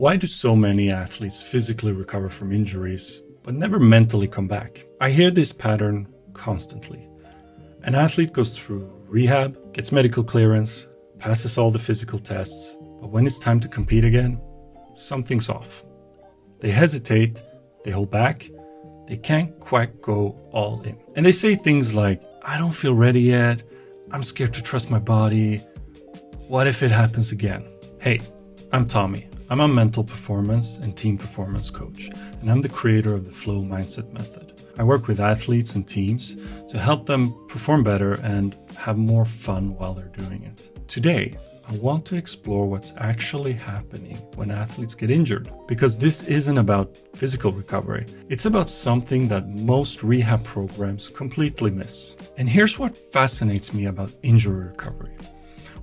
Why do so many athletes physically recover from injuries, but never mentally come back? I hear this pattern constantly. An athlete goes through rehab, gets medical clearance, passes all the physical tests, but when it's time to compete again, something's off. They hesitate, they hold back, they can't quite go all in. And they say things like, I don't feel ready yet, I'm scared to trust my body, what if it happens again? Hey, I'm Tommy. I'm a mental performance and team performance coach, and I'm the creator of the Flow Mindset Method. I work with athletes and teams to help them perform better and have more fun while they're doing it. Today, I want to explore what's actually happening when athletes get injured, because this isn't about physical recovery. It's about something that most rehab programs completely miss. And here's what fascinates me about injury recovery.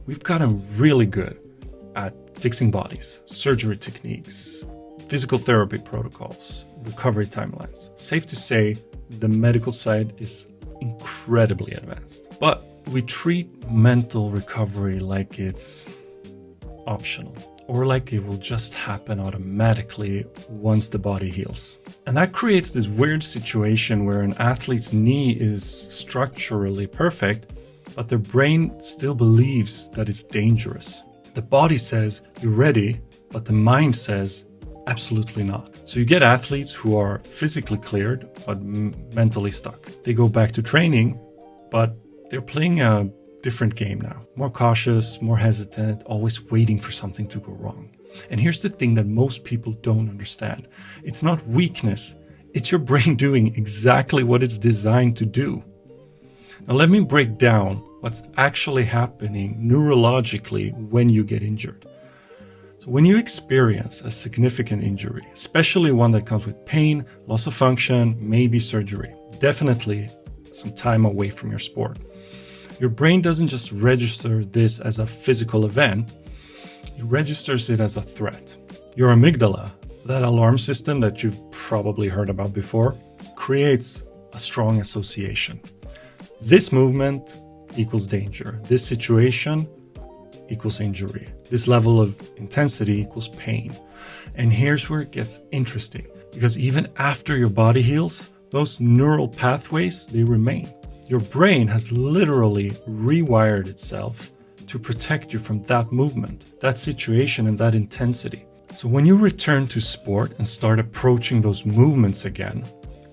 We've gotten really good at fixing bodies, surgery techniques, physical therapy protocols, recovery timelines. Safe to say, the medical side is incredibly advanced. But we treat mental recovery like it's optional, or like it will just happen automatically once the body heals. And that creates this weird situation where an athlete's knee is structurally perfect, but their brain still believes that it's dangerous. The body says, you're ready, but the mind says, absolutely not. So you get athletes who are physically cleared, but mentally stuck. They go back to training, but they're playing a different game now. More cautious, more hesitant, always waiting for something to go wrong. And here's the thing that most people don't understand. It's not weakness. It's your brain doing exactly what it's designed to do. Now let me break down what's actually happening neurologically when you get injured. So when you experience a significant injury, especially one that comes with pain, loss of function, maybe surgery, definitely some time away from your sport, your brain doesn't just register this as a physical event, it registers it as a threat. Your amygdala, that alarm system that you've probably heard about before, creates a strong association. This movement equals danger. This situation equals injury. This level of intensity equals pain. And here's where it gets interesting, because even after your body heals, those neural pathways, they remain. Your brain has literally rewired itself to protect you from that movement, that situation, and that intensity. So when you return to sport and start approaching those movements again,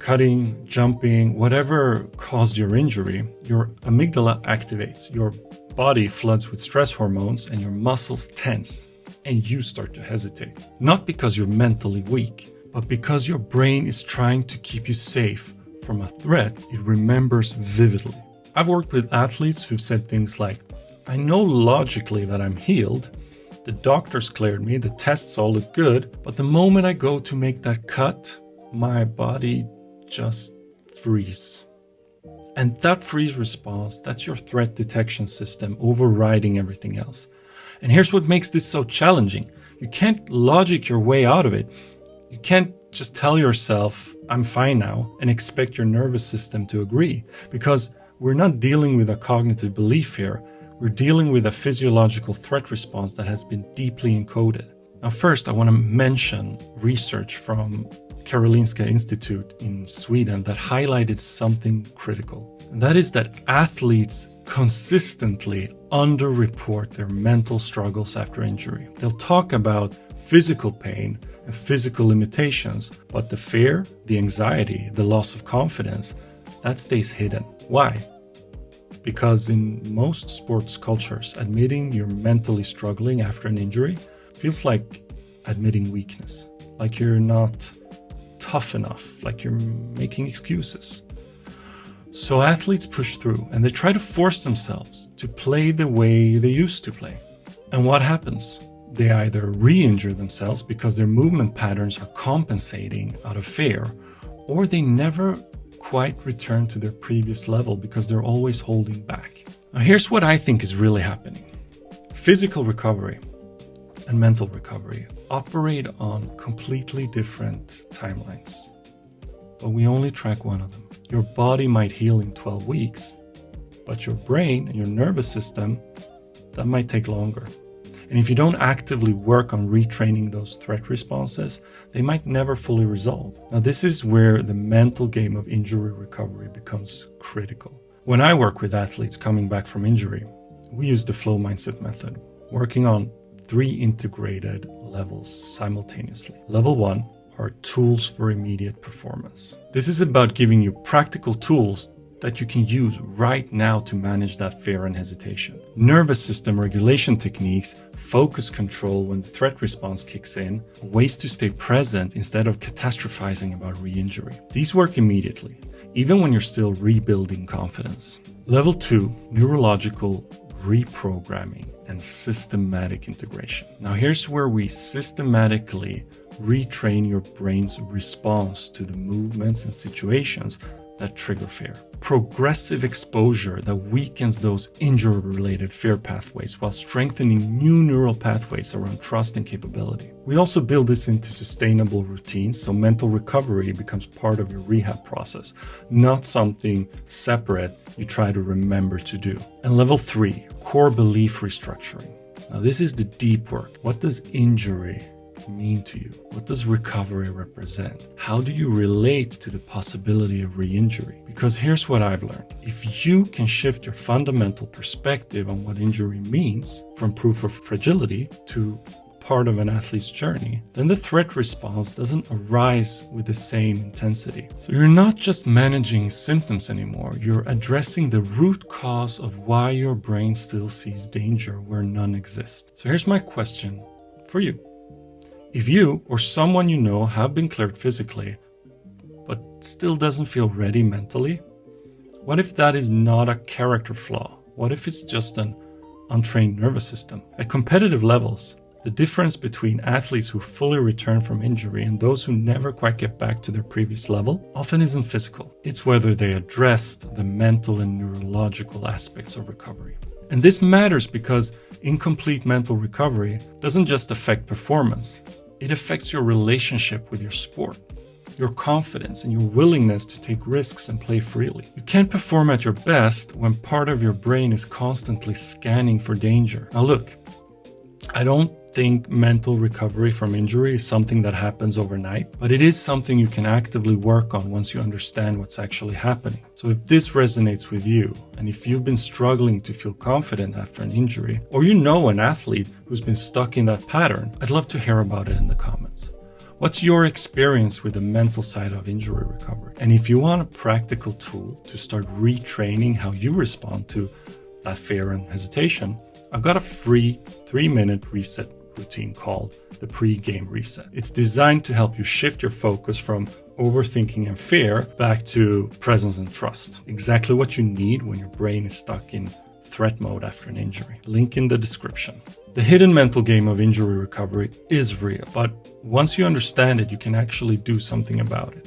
cutting, jumping, whatever caused your injury, your amygdala activates, your body floods with stress hormones, and your muscles tense, and you start to hesitate. Not because you're mentally weak, but because your brain is trying to keep you safe from a threat it remembers vividly. I've worked with athletes who've said things like, I know logically that I'm healed, the doctors cleared me, the tests all look good, but the moment I go to make that cut, my body just freeze. And that freeze response, that's your threat detection system overriding everything else. And here's what makes this so challenging. You can't logic your way out of it. You can't just tell yourself, I'm fine now, and expect your nervous system to agree. Because we're not dealing with a cognitive belief here. We're dealing with a physiological threat response that has been deeply encoded. Now, first, I want to mention research from Karolinska Institute in Sweden that highlighted something critical. And that is that athletes consistently underreport their mental struggles after injury. They'll talk about physical pain and physical limitations, but the fear, the anxiety, the loss of confidence, that stays hidden. Why? Because in most sports cultures, admitting you're mentally struggling after an injury feels like admitting weakness, like you're not tough enough, like you're making excuses. So athletes push through and they try to force themselves to play the way they used to play. And what happens? They either re-injure themselves because their movement patterns are compensating out of fear, or they never quite return to their previous level because they're always holding back. Now here's what I think is really happening. Physical recovery and mental recovery operate on completely different timelines, but we only track one of them. Your body might heal in 12 weeks, but your brain and your nervous system, that might take longer. And if you don't actively work on retraining those threat responses, they might never fully resolve. Now, this is where the mental game of injury recovery becomes critical. When I work with athletes coming back from injury, we use the flow mindset method, working on 3 integrated levels simultaneously. Level 1 are tools for immediate performance. This is about giving you practical tools that you can use right now to manage that fear and hesitation. Nervous system regulation techniques, focus control when the threat response kicks in, ways to stay present instead of catastrophizing about re-injury. These work immediately, even when you're still rebuilding confidence. Level 2, neurological reprogramming and systematic integration. Now here's where we systematically retrain your brain's response to the movements and situations that trigger fear. Progressive exposure that weakens those injury-related fear pathways while strengthening new neural pathways around trust and capability. We also build this into sustainable routines so mental recovery becomes part of your rehab process, not something separate you try to remember to do. And level 3, core belief restructuring. Now this is the deep work. What does injury mean to you? What does recovery represent? How do you relate to the possibility of re-injury? Because here's what I've learned. If you can shift your fundamental perspective on what injury means from proof of fragility to part of an athlete's journey, then the threat response doesn't arise with the same intensity. So you're not just managing symptoms anymore, you're addressing the root cause of why your brain still sees danger where none exists. So here's my question for you. If you or someone you know have been cleared physically, but still doesn't feel ready mentally, what if that is not a character flaw? What if it's just an untrained nervous system? At competitive levels, the difference between athletes who fully return from injury and those who never quite get back to their previous level often isn't physical. It's whether they addressed the mental and neurological aspects of recovery. And this matters because incomplete mental recovery doesn't just affect performance. It affects your relationship with your sport, your confidence, and your willingness to take risks and play freely. You can't perform at your best when part of your brain is constantly scanning for danger. Now look, I don't think mental recovery from injury is something that happens overnight, but it is something you can actively work on once you understand what's actually happening. So if this resonates with you, and if you've been struggling to feel confident after an injury, or you know an athlete who's been stuck in that pattern, I'd love to hear about it in the comments. What's your experience with the mental side of injury recovery? And if you want a practical tool to start retraining how you respond to that fear and hesitation, I've got a free 3-minute reset routine called the pre-game reset. It's designed to help you shift your focus from overthinking and fear back to presence and trust. Exactly what you need when your brain is stuck in threat mode after an injury. Link in the description. The hidden mental game of injury recovery is real, but once you understand it, you can actually do something about it.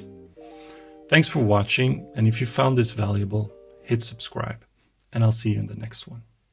Thanks for watching, and if you found this valuable, hit subscribe, and I'll see you in the next one.